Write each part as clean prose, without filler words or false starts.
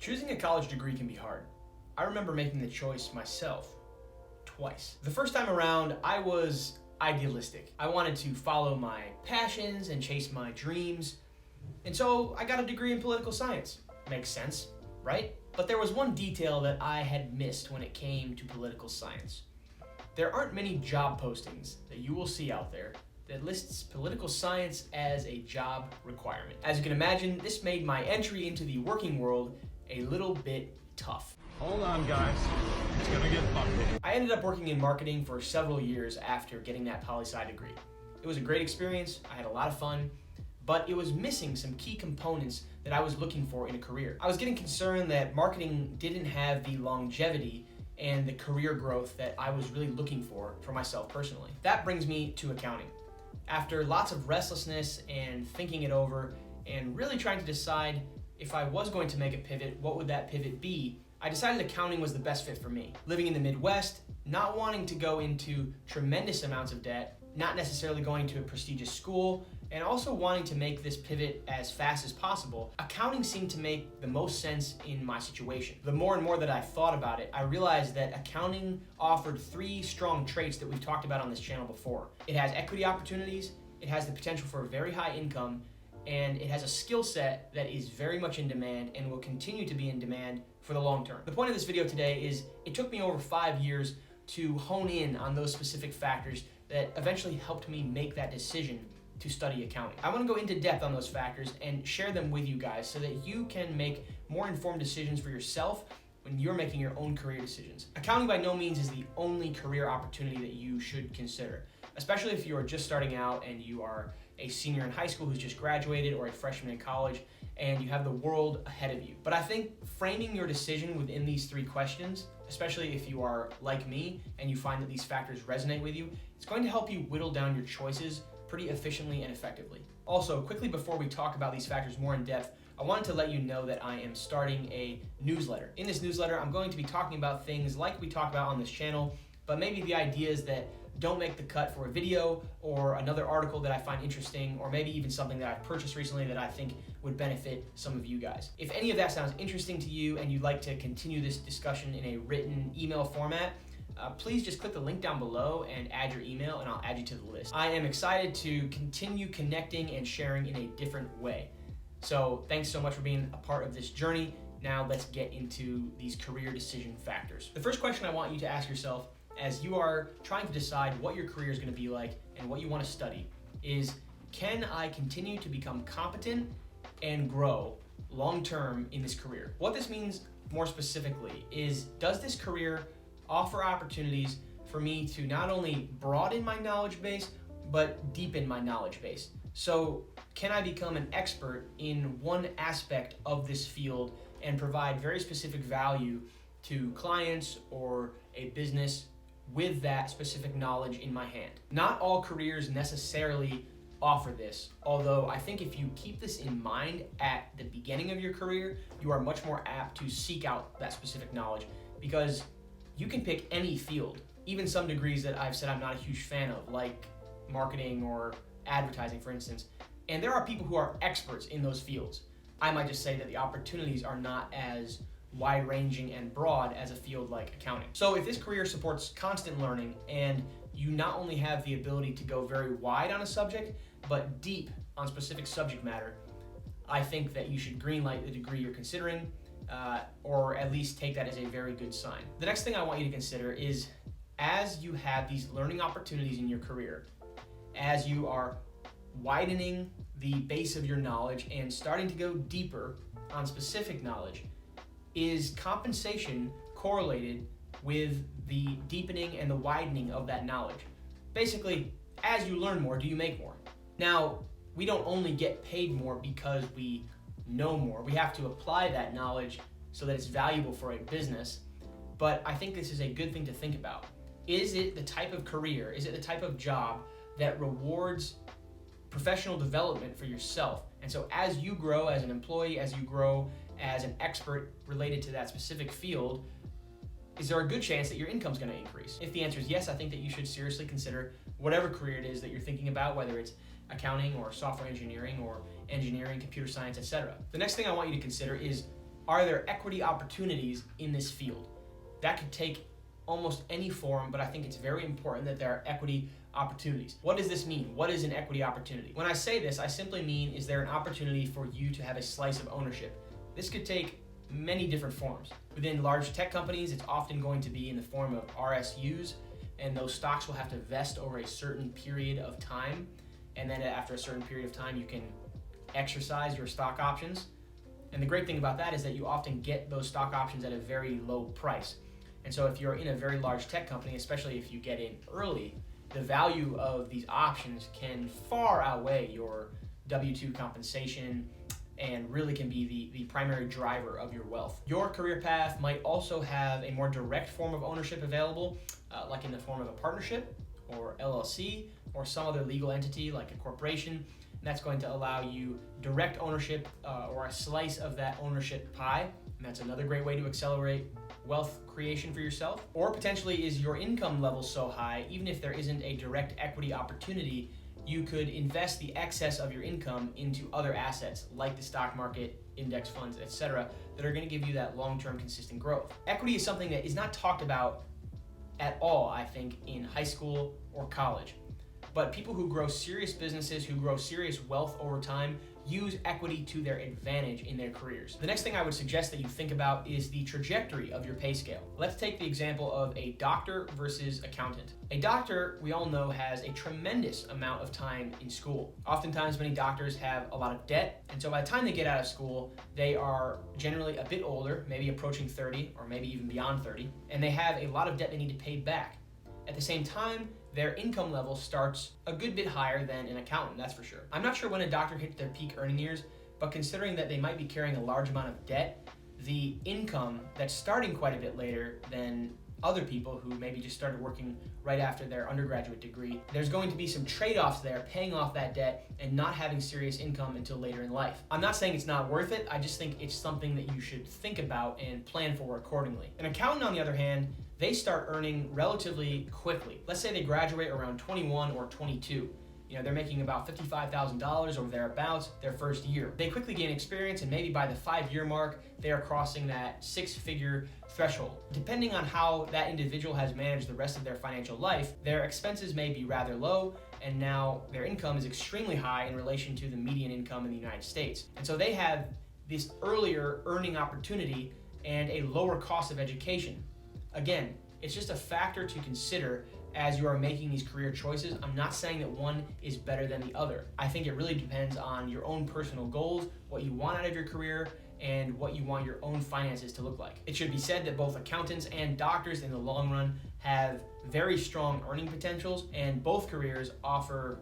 Choosing a college degree can be hard. I remember making the choice myself twice. The first time around, I was idealistic. I wanted to follow my passions and chase my dreams, and so I got a degree in political science. Makes sense, right? But there was one detail that I had missed when it came to political science. There aren't many job postings that you will see out there that lists political science as a job requirement. As you can imagine, this made my entry into the working world a little bit tough. Hold on, guys. It's gonna get bumpy. I ended up working in marketing for several years after getting that poli-sci degree. It was a great experience, I had a lot of fun, but it was missing some key components that I was looking for in a career. I was getting concerned that marketing didn't have the longevity and the career growth that I was really looking for myself personally. That brings me to accounting. After lots of restlessness and thinking it over and really trying to decide if I was going to make a pivot, what would that pivot be? I decided accounting was the best fit for me. Living in the Midwest, not wanting to go into tremendous amounts of debt, not necessarily going to a prestigious school, and also wanting to make this pivot as fast as possible, accounting seemed to make the most sense in my situation. The more and more that I thought about it, I realized that accounting offered three strong traits that we've talked about on this channel before. It has equity opportunities, it has the potential for a very high income, and it has a skill set that is very much in demand and will continue to be in demand for the long term. The point of this video today is it took me over 5 years to hone in on those specific factors that eventually helped me make that decision to study accounting. I want to go into depth on those factors and share them with you guys so that you can make more informed decisions for yourself when you're making your own career decisions. Accounting by no means is the only career opportunity that you should consider, especially if you are just starting out and you are a senior in high school who's just graduated or a freshman in college and you have the world ahead of you. But I think framing your decision within these three questions, especially if you are like me and you find that these factors resonate with you, it's going to help you whittle down your choices pretty efficiently and effectively. Also, quickly before we talk about these factors more in depth, I wanted to let you know that I am starting a newsletter. In this newsletter, I'm going to be talking about things like we talk about on this channel, but maybe the ideas that don't make the cut for a video or another article that I find interesting, or maybe even something that I've purchased recently that I think would benefit some of you guys. If any of that sounds interesting to you and you'd like to continue this discussion in a written email format, please just click the link down below and add your email and I'll add you to the list. I am excited to continue connecting and sharing in a different way. So thanks so much for being a part of this journey. Now let's get into these career decision factors. The first question I want you to ask yourself as you are trying to decide what your career is going to be like and what you want to study is, can I continue to become competent and grow long-term in this career? What this means more specifically is, does this career offer opportunities for me to not only broaden my knowledge base, but deepen my knowledge base? So can I become an expert in one aspect of this field and provide very specific value to clients or a business with that specific knowledge in my hand? Not all careers necessarily offer this, although I think if you keep this in mind at the beginning of your career, you are much more apt to seek out that specific knowledge, because you can pick any field, even some degrees that I've said I'm not a huge fan of, like marketing or advertising, for instance, and there are people who are experts in those fields. I might just say that the opportunities are not as wide-ranging and broad as a field like accounting. So if this career supports constant learning and you not only have the ability to go very wide on a subject, but deep on specific subject matter, I think that you should greenlight the degree you're considering, or at least take that as a very good sign. The next thing I want you to consider is, as you have these learning opportunities in your career, as you are widening the base of your knowledge and starting to go deeper on specific knowledge, is compensation correlated with the deepening and the widening of that knowledge? Basically, as you learn more, do you make more? Now, we don't only get paid more because we know more. We have to apply that knowledge so that it's valuable for a business. But I think this is a good thing to think about. Is it the type of career, is it the type of job that rewards professional development for yourself? And so as you grow as an employee, as you grow as an expert related to that specific field, is there a good chance that your income's going to increase? If the answer is yes, I think that you should seriously consider whatever career it is that you're thinking about, whether it's accounting or software engineering or engineering, computer science, etc. The next thing I want you to consider is, Are there equity opportunities in this field? That could take almost any form, but I think it's very important that there are equity opportunities. What does this mean? What is an equity opportunity? When I say this, I simply mean, is there an opportunity for you to have a slice of ownership? This could take many different forms. Within large tech companies, it's often going to be in the form of RSUs, and those stocks will have to vest over a certain period of time, and then after a certain period of time, you can exercise your stock options. And the great thing about that is that you often get those stock options at a very low price. And so if you're in a very large tech company, especially if you get in early, the value of these options can far outweigh your W-2 compensation and really can be the primary driver of your wealth. Your career path might also have a more direct form of ownership available, like in the form of a partnership or LLC or some other legal entity like a corporation. And that's going to allow you direct ownership or a slice of that ownership pie. And that's another great way to accelerate wealth creation for yourself. Or potentially, is your income level so high, even if there isn't a direct equity opportunity, you could invest the excess of your income into other assets like the stock market, index funds, etc., that are going to give you that long-term consistent growth. Equity is something that is not talked about at all, I think, in high school or college. But people who grow serious businesses, who grow serious wealth over time, use equity to their advantage in their careers. The next thing I would suggest that you think about is the trajectory of your pay scale. Let's take the example of a doctor versus accountant. A doctor, we all know, has a tremendous amount of time in school. Oftentimes, many doctors have a lot of debt, and so by the time they get out of school, they are generally a bit older, maybe approaching 30 or maybe even beyond 30, and they have a lot of debt they need to pay back. At the same time, their income level starts a good bit higher than an accountant, that's for sure. I'm not sure when a doctor hits their peak earning years, but considering that they might be carrying a large amount of debt, the income that's starting quite a bit later than other people who maybe just started working right after their undergraduate degree, there's going to be some trade-offs there, paying off that debt and not having serious income until later in life. I'm not saying it's not worth it, I just think it's something that you should think about and plan for accordingly. An accountant, on the other hand, they start earning relatively quickly. Let's say they graduate around 21 or 22. They're making about $55,000 or thereabouts their first year. They quickly gain experience, and maybe by the 5-year mark, they are crossing that 6-figure threshold. Depending on how that individual has managed the rest of their financial life, their expenses may be rather low, and now their income is extremely high in relation to the median income in the United States. And so they have this earlier earning opportunity and a lower cost of education. Again, it's just a factor to consider as you are making these career choices. I'm not saying that one is better than the other. I think it really depends on your own personal goals, what you want out of your career, and what you want your own finances to look like. It should be said that both accountants and doctors in the long run have very strong earning potentials, and both careers offer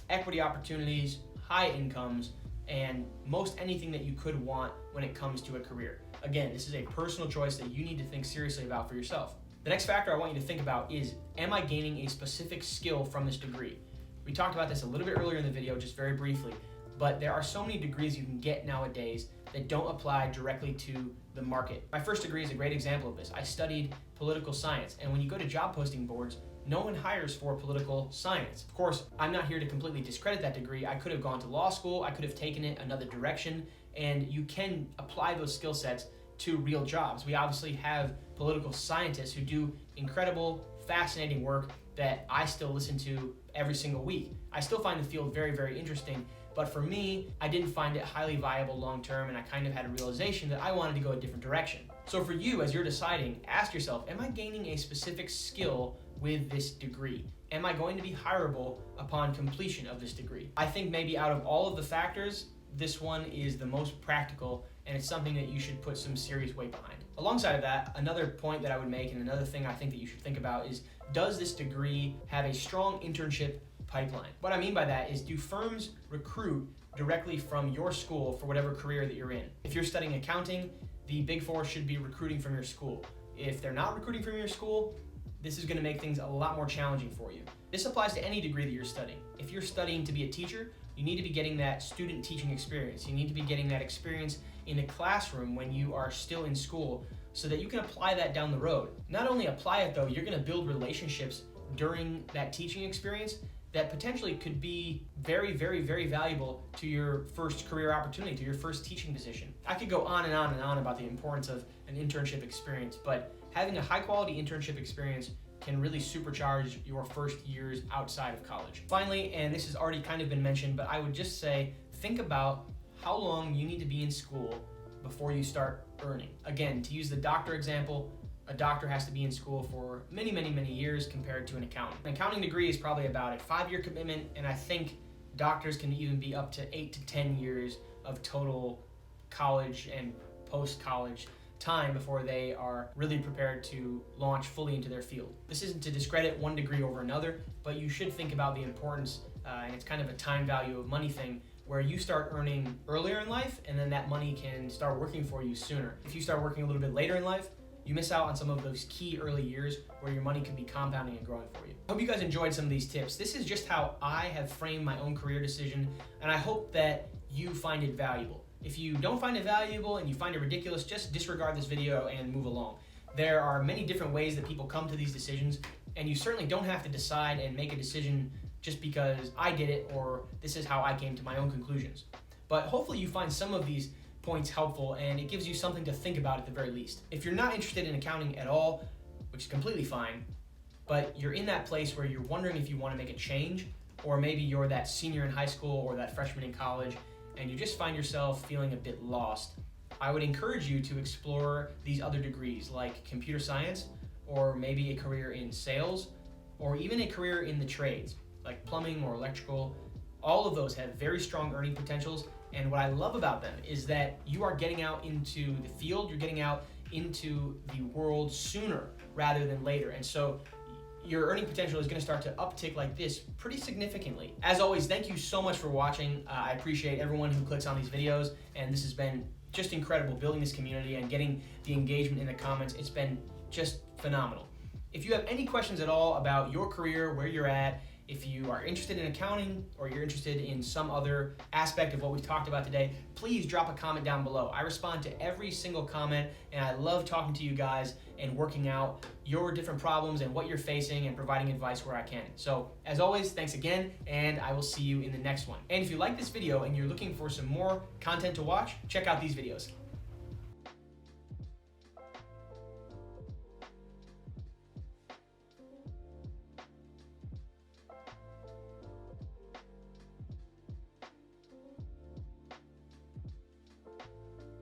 equity opportunities, high incomes, and most anything that you could want when it comes to a career. Again, this is a personal choice that you need to think seriously about for yourself. The next factor I want you to think about is, am I gaining a specific skill from this degree? We talked about this a little bit earlier in the video, just very briefly, but there are so many degrees you can get nowadays that don't apply directly to the market. My first degree is a great example of this. I studied political science, and when you go to job posting boards, no one hires for political science. Of course, I'm not here to completely discredit that degree. I could have gone to law school, I could have taken it another direction, and you can apply those skill sets to real jobs. We obviously have political scientists who do incredible, fascinating work that I still listen to every single week. I still find the field very, very interesting, but for me, I didn't find it highly viable long term, and I kind of had a realization that I wanted to go a different direction. So for you, as you're deciding, ask yourself, am I gaining a specific skill with this degree? Am I going to be hireable upon completion of this degree? I think maybe out of all of the factors, this one is the most practical, and it's something that you should put some serious weight behind. Alongside of that, another point that I would make, and another thing I think that you should think about, is, does this degree have a strong internship pipeline? What I mean by that is, do firms recruit directly from your school for whatever career that you're in? If you're studying accounting, the Big Four should be recruiting from your school. If they're not recruiting from your school, this is going to make things a lot more challenging for you. This applies to any degree that you're studying. If you're studying to be a teacher, you need to be getting that student teaching experience. You need to be getting that experience in a classroom when you are still in school so that you can apply that down the road. Not only apply it though, you're going to build relationships during that teaching experience that potentially could be very, very, very valuable to your first career opportunity, to your first teaching position. I could go on and on and on about the importance of an internship experience, but having a high quality internship experience can really supercharge your first years outside of college. Finally, and this has already kind of been mentioned, but I would just say, think about how long you need to be in school before you start earning. Again, to use the doctor example, a doctor has to be in school for many, many, many years compared to an accountant. An accounting degree is probably about a 5-year commitment, and I think doctors can even be up to 8 to 10 years of total college and post-college time before they are really prepared to launch fully into their field. This isn't to discredit one degree over another, but you should think about the importance, and it's kind of a time value of money thing, where you start earning earlier in life and then that money can start working for you sooner. If you start working a little bit later in life, you miss out on some of those key early years where your money could be compounding and growing for you. I hope you guys enjoyed some of these tips. This is just how I have framed my own career decision, and I hope that you find it valuable. If you don't find it valuable and you find it ridiculous, just disregard this video and move along. There are many different ways that people come to these decisions, and you certainly don't have to decide and make a decision just because I did it or this is how I came to my own conclusions. But hopefully you find some of these points helpful, and it gives you something to think about at the very least. If you're not interested in accounting at all, which is completely fine, but you're in that place where you're wondering if you want to make a change, or maybe you're that senior in high school or that freshman in college, and you just find yourself feeling a bit lost, I would encourage you to explore these other degrees like computer science, or maybe a career in sales, or even a career in the trades like plumbing or electrical. All of those have very strong earning potentials, and what I love about them is that you are getting out into the field, you're getting out into the world sooner rather than later, and so your earning potential is going to start to uptick like this pretty significantly. As always, thank you so much for watching. I appreciate everyone who clicks on these videos, and this has been just incredible building this community and getting the engagement in the comments. It's been just phenomenal. If you have any questions at all about your career, where you're at, if you are interested in accounting or you're interested in some other aspect of what we've talked about today, please drop a comment down below. I respond to every single comment, and I love talking to you guys and working out your different problems and what you're facing and providing advice where I can. So as always, thanks again, and I will see you in the next one. And if you like this video and you're looking for some more content to watch, check out these videos.